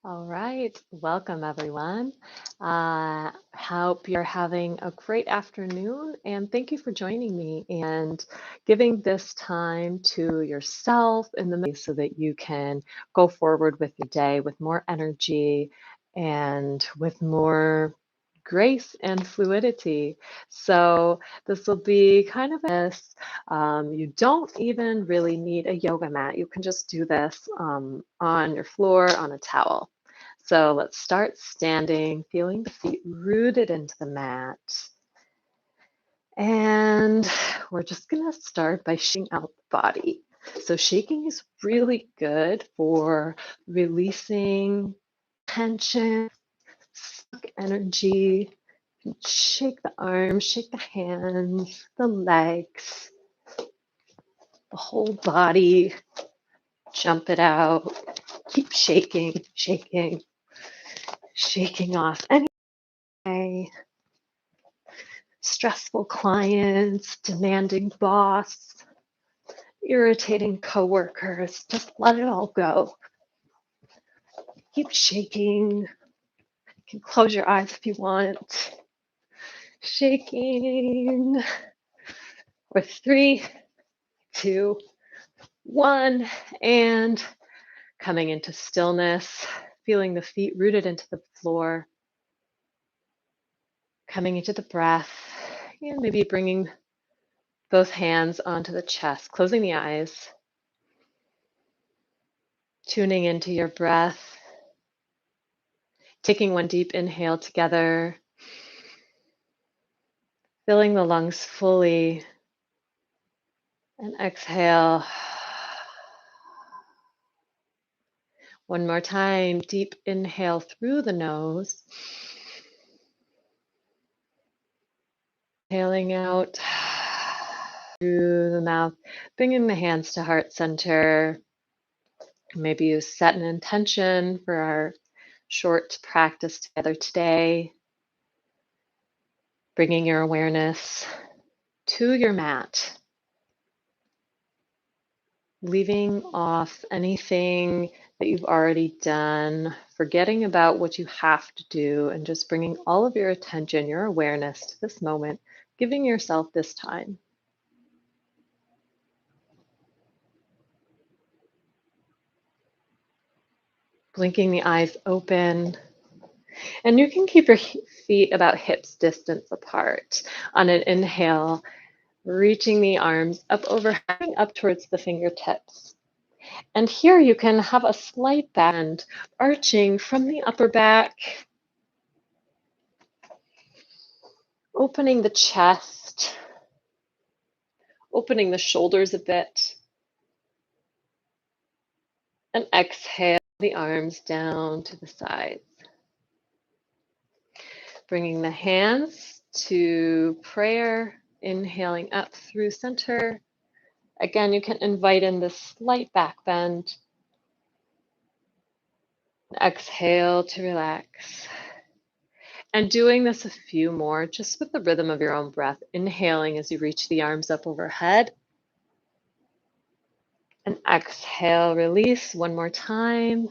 All right, welcome everyone. Hope you're having a great afternoon, and thank you for joining me and giving this time to yourself in the so that you can go forward with your day with more energy and with more grace and fluidity. So this will be kind of this. You don't even really need a yoga mat. You can just do this on your floor on a towel. So let's start standing, feeling the feet rooted into the mat. And we're just going to start by shaking out the body. So shaking is really good for releasing tension, stuck energy. Shake the arms, shake the hands, the legs, the whole body. Jump it out. Keep shaking, shaking, shaking off any stressful clients, demanding boss, irritating coworkers. Just let it all go. Keep shaking. You can close your eyes if you want. Shaking. With 3, 2, 1, and coming into stillness, feeling the feet rooted into the floor, coming into the breath, and maybe bringing both hands onto the chest, closing the eyes, tuning into your breath, taking one deep inhale together, filling the lungs fully, and exhale. One more time, deep inhale through the nose, exhaling out through the mouth, bringing the hands to heart center. Maybe you set an intention for our short practice together today, bringing your awareness to your mat, leaving off anything that you've already done, forgetting about what you have to do, and just bringing all of your attention, your awareness to this moment, giving yourself this time. Blinking the eyes open. And you can keep your feet about hips distance apart. On an inhale, reaching the arms up overhead, up towards the fingertips. And here you can have a slight bend, arching from the upper back, opening the chest, opening the shoulders a bit, and exhale the arms down to the sides. Bringing the hands to prayer, inhaling up through center. Again, you can invite in this slight back bend. Exhale to relax. And doing this a few more, just with the rhythm of your own breath, inhaling as you reach the arms up overhead. And exhale, release one more time.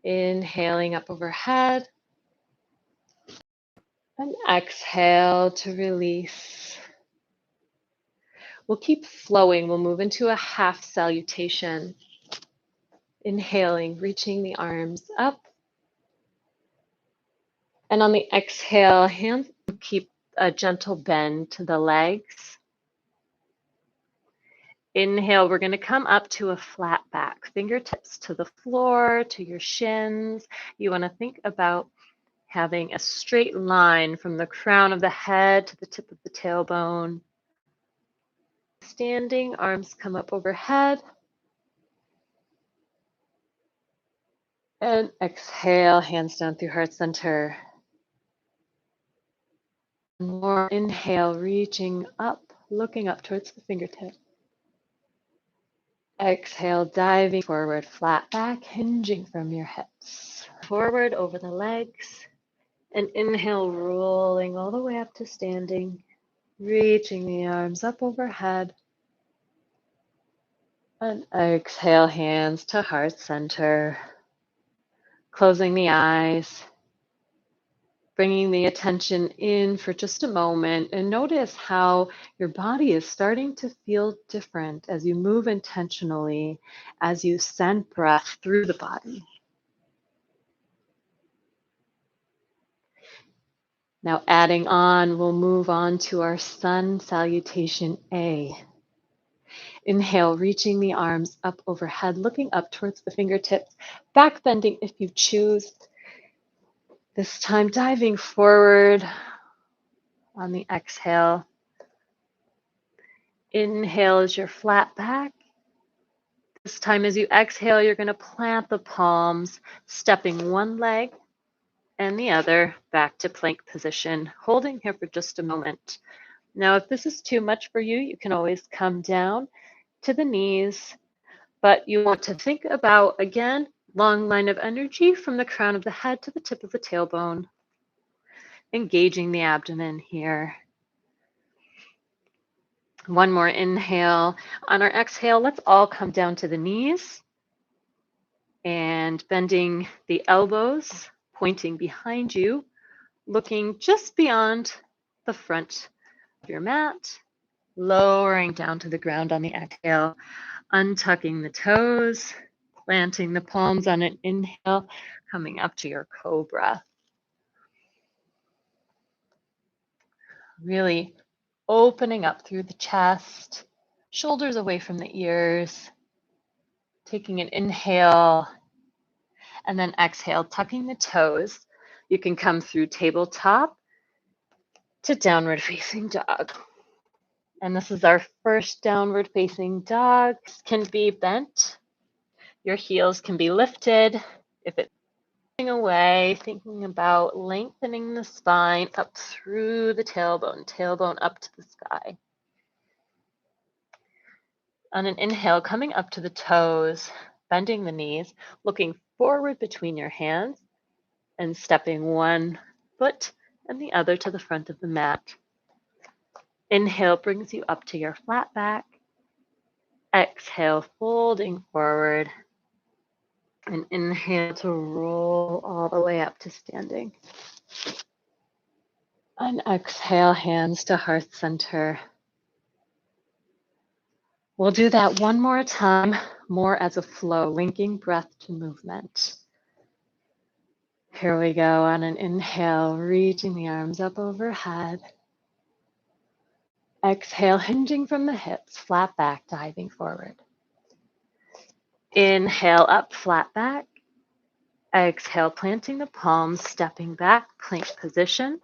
Inhaling up overhead. And exhale to release. We'll keep flowing. We'll move into a half salutation. Inhaling, reaching the arms up. And on the exhale, hands keep a gentle bend to the legs. Inhale, we're going to come up to a flat back, fingertips to the floor, to your shins. You want to think about having a straight line from the crown of the head to the tip of the tailbone. Standing, arms come up overhead. And exhale, hands down through heart center. More inhale, reaching up, looking up towards the fingertip. Exhale, diving forward, flat back, hinging from your hips. Forward over the legs. And inhale, rolling all the way up to standing, reaching the arms up overhead. And exhale, hands to heart center. Closing the eyes, bringing the attention in for just a moment, and notice how your body is starting to feel different as you move intentionally, as you send breath through the body. Now, adding on, we'll move on to our sun salutation A. Inhale, reaching the arms up overhead, looking up towards the fingertips, back bending if you choose. This time, diving forward on the exhale. Inhale as your flat back. This time, as you exhale, you're going to plant the palms, stepping one leg and the other back to plank position, holding here for just a moment. Now, if this is too much for you, you can always come down to the knees, but you want to think about, again, long line of energy from the crown of the head to the tip of the tailbone, engaging the abdomen here. One more inhale. On our exhale, let's all come down to the knees and bending the elbows, pointing behind you, looking just beyond the front of your mat, lowering down to the ground on the exhale, untucking the toes, planting the palms on an inhale, coming up to your cobra. Really opening up through the chest, shoulders away from the ears, taking an inhale, and then exhale, tucking the toes. You can come through tabletop to downward facing dog. And this is our first downward facing dog. This can be bent. Your heels can be lifted. If it's away, thinking about lengthening the spine up through the tailbone up to the sky. On an inhale, coming up to the toes, bending the knees, looking forward between your hands, and stepping one foot and the other to the front of the mat. Inhale brings you up to your flat back. Exhale, folding forward. And inhale to roll all the way up to standing. And exhale, hands to heart center. We'll do that one more time, more as a flow, linking breath to movement. Here we go. On an inhale, reaching the arms up overhead. Exhale, hinging from the hips, flat back, diving forward. Inhale up, flat back. Exhale, planting the palms, stepping back, plank position.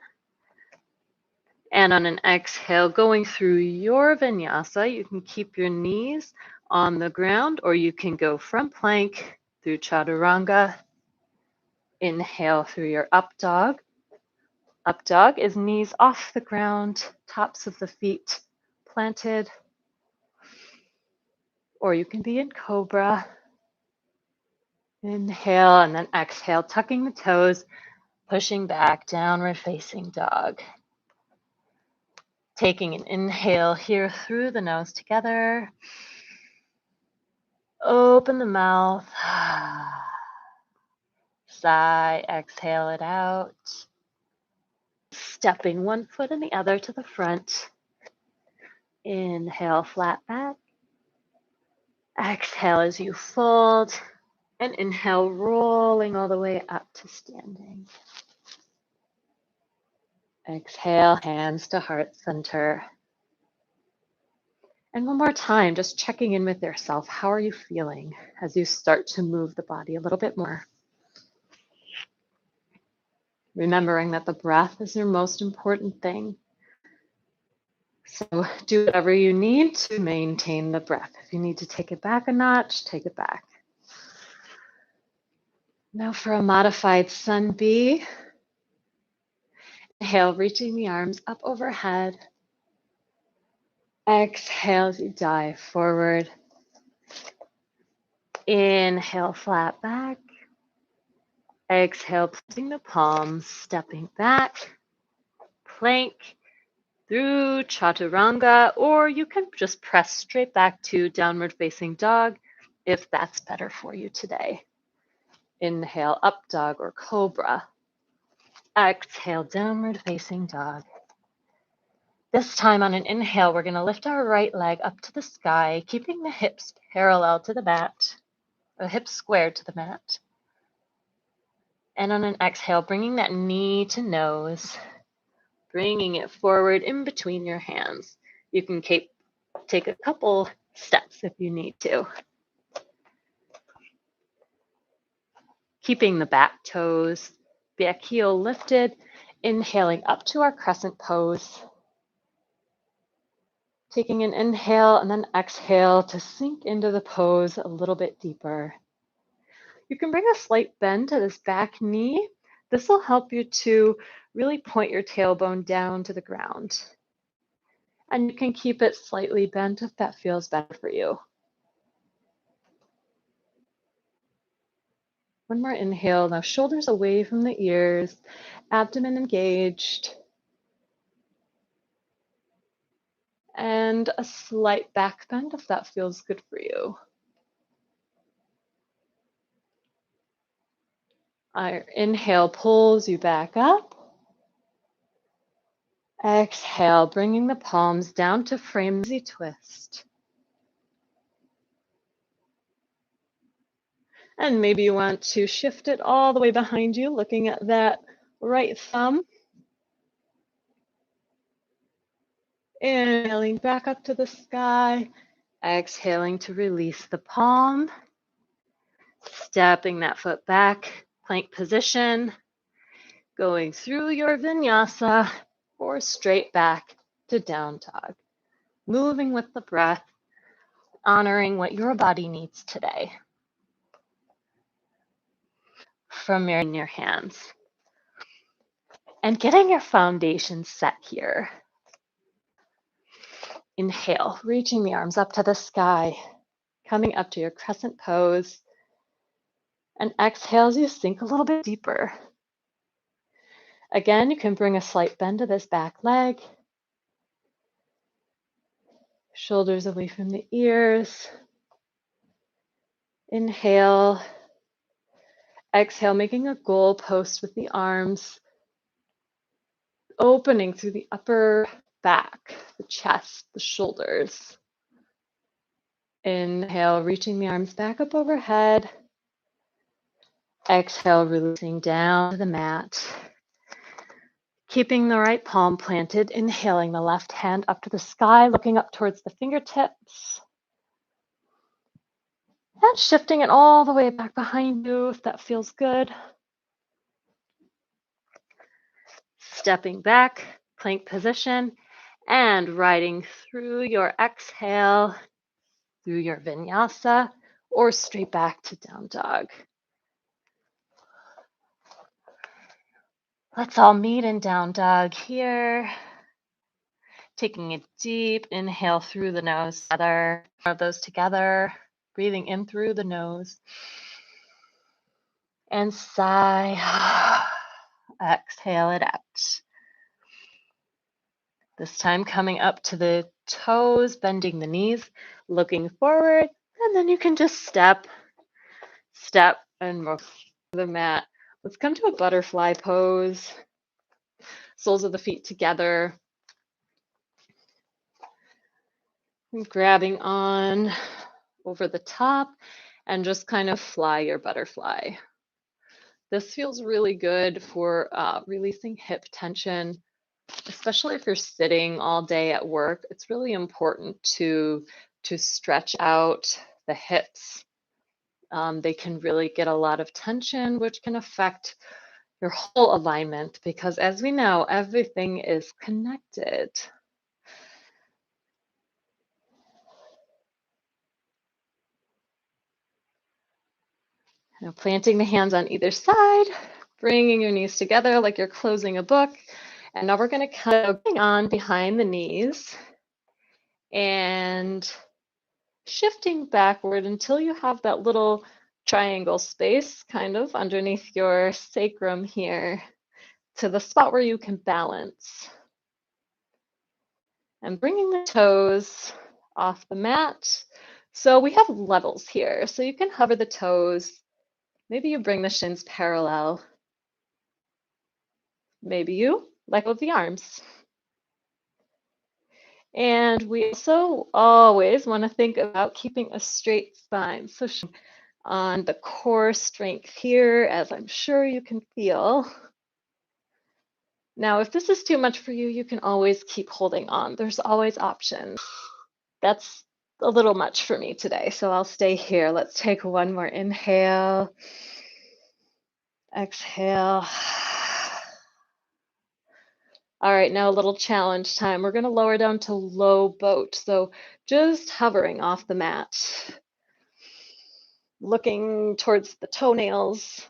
And on an exhale, going through your vinyasa, you can keep your knees on the ground, or you can go from plank through chaturanga. Inhale through your up dog. Up dog is knees off the ground, tops of the feet planted. Or you can be in cobra. Inhale and then exhale, tucking the toes, pushing back, downward facing dog. Taking an inhale here through the nose together. Open the mouth. Sigh, exhale it out. Stepping one foot and the other to the front. Inhale, flat back. Exhale as you fold. And inhale, rolling all the way up to standing. Exhale, hands to heart center. And one more time, just checking in with yourself. How are you feeling as you start to move the body a little bit more? Remembering that the breath is your most important thing. So do whatever you need to maintain the breath. If you need to take it back a notch, take it back. Now for a modified sun B. Inhale, reaching the arms up overhead. Exhale as you dive forward. Inhale, flat back. Exhale, planting the palms, stepping back. Plank through chaturanga, or you can just press straight back to downward facing dog if that's better for you today. Inhale, up dog or cobra. Exhale, downward facing dog. This time on an inhale, we're going to lift our right leg up to the sky, keeping the hips parallel to the mat, the hips squared to the mat. And on an exhale, bringing that knee to nose, bringing it forward in between your hands. You can take a couple steps if you need to. Keeping the back toes, back heel lifted, inhaling up to our crescent pose. Taking an inhale and then exhale to sink into the pose a little bit deeper. You can bring a slight bend to this back knee. This will help you to really point your tailbone down to the ground. And you can keep it slightly bent if that feels better for you. One more inhale. Now shoulders away from the ears, abdomen engaged. And a slight back bend if that feels good for you. Our inhale pulls you back up. Exhale, bringing the palms down to frame the twist. And maybe you want to shift it all the way behind you, looking at that right thumb. Inhaling back up to the sky. Exhaling to release the palm. Stepping that foot back, plank position. Going through your vinyasa or straight back to down dog. Moving with the breath, honoring what your body needs today. From your hands. And getting your foundation set here. Inhale, reaching the arms up to the sky, coming up to your crescent pose. And exhale as you sink a little bit deeper. Again, you can bring a slight bend to this back leg. Shoulders away from the ears. Inhale. Exhale, making a goal post with the arms. Opening through the upper back, the chest, the shoulders. Inhale, reaching the arms back up overhead. Exhale, releasing down to the mat. Keeping the right palm planted, inhaling the left hand up to the sky, looking up towards the fingertips. And shifting it all the way back behind you if that feels good. Stepping back, plank position, and riding through your exhale, through your vinyasa, or straight back to down dog. Let's all meet in down dog here. Taking a deep inhale through the nose, together, more of those together. Breathing in through the nose. And sigh. Exhale it out. This time coming up to the toes, bending the knees, looking forward, and then you can just step, and move to the mat. Let's come to a butterfly pose. Soles of the feet together. And grabbing on over the top and just kind of fly your butterfly. This feels really good for releasing hip tension, especially if you're sitting all day at work. It's really important to stretch out the hips. They can really get a lot of tension, which can affect your whole alignment because, as we know, everything is connected. Now planting the hands on either side, bringing your knees together like you're closing a book. And now we're going to kind of hang on behind the knees and shifting backward until you have that little triangle space kind of underneath your sacrum here to the spot where you can balance. And bringing the toes off the mat. So we have levels here. So you can hover the toes Maybe you bring the shins parallel. Maybe you let go of the arms. And we also always want to think about keeping a straight spine. So on the core strength here, as I'm sure you can feel. Now, if this is too much for you, you can always keep holding on. There's always options. That's a little much for me today, so I'll stay here. Let's take one more inhale. Exhale. All right, now a little challenge time. We're going to lower down to low boat. So just hovering off the mat, looking towards the toenails.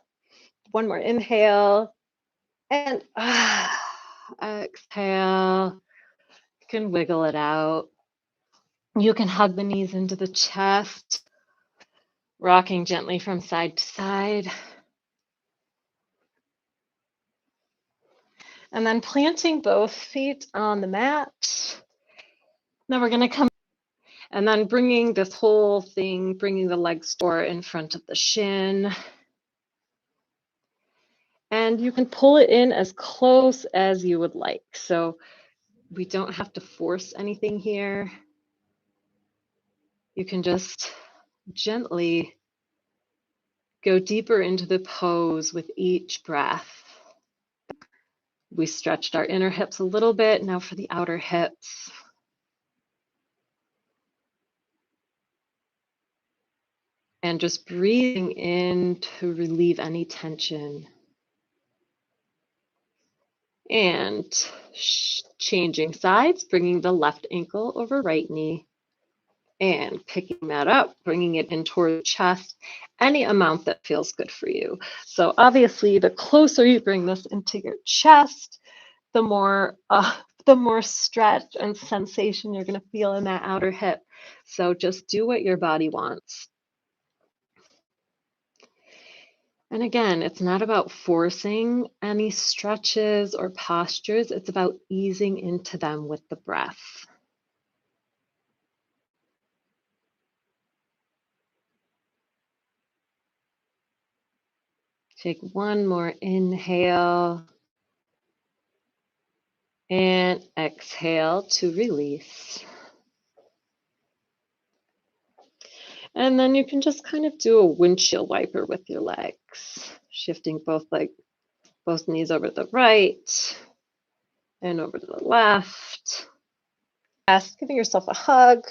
One more inhale. And exhale. You can wiggle it out. You can hug the knees into the chest, rocking gently from side to side. And then planting both feet on the mat. Now we're going to come and then bringing this whole thing, bringing the leg store in front of the shin. And you can pull it in as close as you would like. So we don't have to force anything here. You can just gently go deeper into the pose with each breath. We stretched our inner hips a little bit. Now for the outer hips. And just breathing in to relieve any tension. And changing sides, bringing the left ankle over right knee. And picking that up, bringing it in toward the chest, any amount that feels good for you. So obviously, the closer you bring this into your chest, the more stretch and sensation you're going to feel in that outer hip. So just do what your body wants. And again, it's not about forcing any stretches or postures. It's about easing into them with the breath. Take one more inhale and exhale to release. And then you can just kind of do a windshield wiper with your legs, shifting both knees over to the right and over to the left. Giving yourself a hug.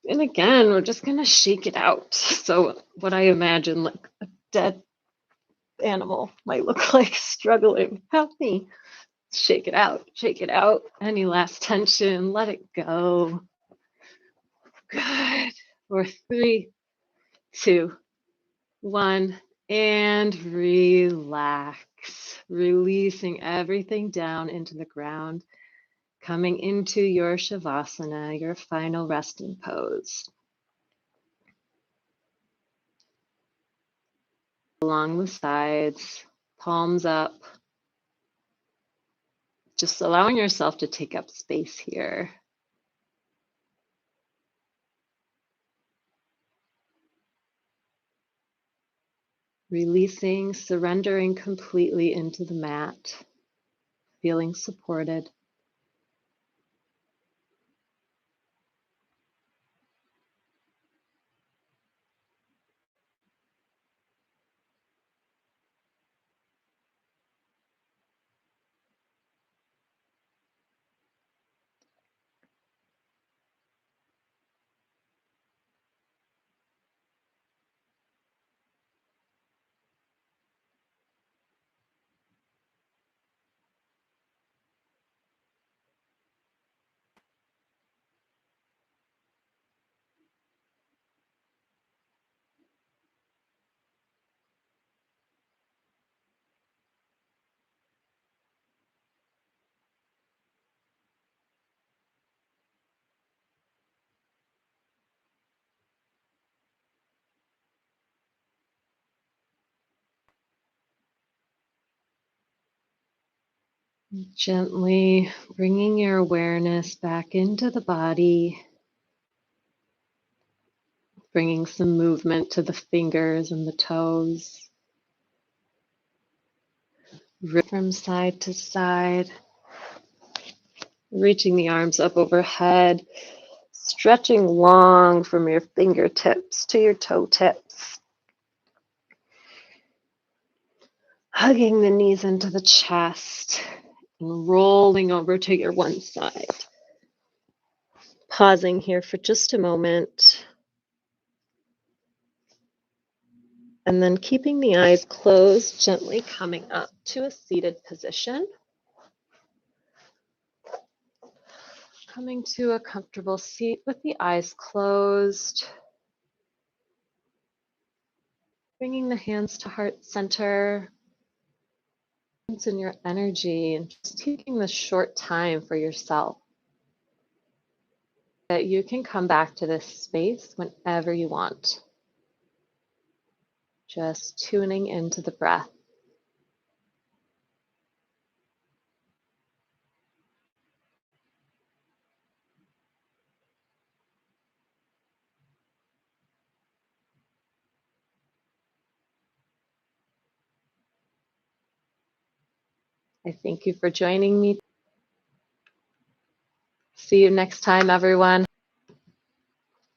And again, we're just going to shake it out. So what I imagine like a dead animal might look like struggling. Help me. Shake it out. Shake it out. Any last tension, let it go. Good. For 3, 2, 1, and relax. Releasing everything down into the ground. Coming into your Shavasana, your final resting pose. Along the sides, palms up. Just allowing yourself to take up space here. Releasing, surrendering completely into the mat, feeling supported. Gently bringing your awareness back into the body, bringing some movement to the fingers and the toes, from side to side, reaching the arms up overhead, stretching long from your fingertips to your toe tips, hugging the knees into the chest, and rolling over to your one side. Pausing here for just a moment, and then keeping the eyes closed, gently coming up to a seated position. Coming to a comfortable seat with the eyes closed. Bringing the hands to heart center. In your energy and just taking this short time for yourself. That you can come back to this space whenever you want. Just tuning into the breath. I thank you for joining me. See you next time, everyone.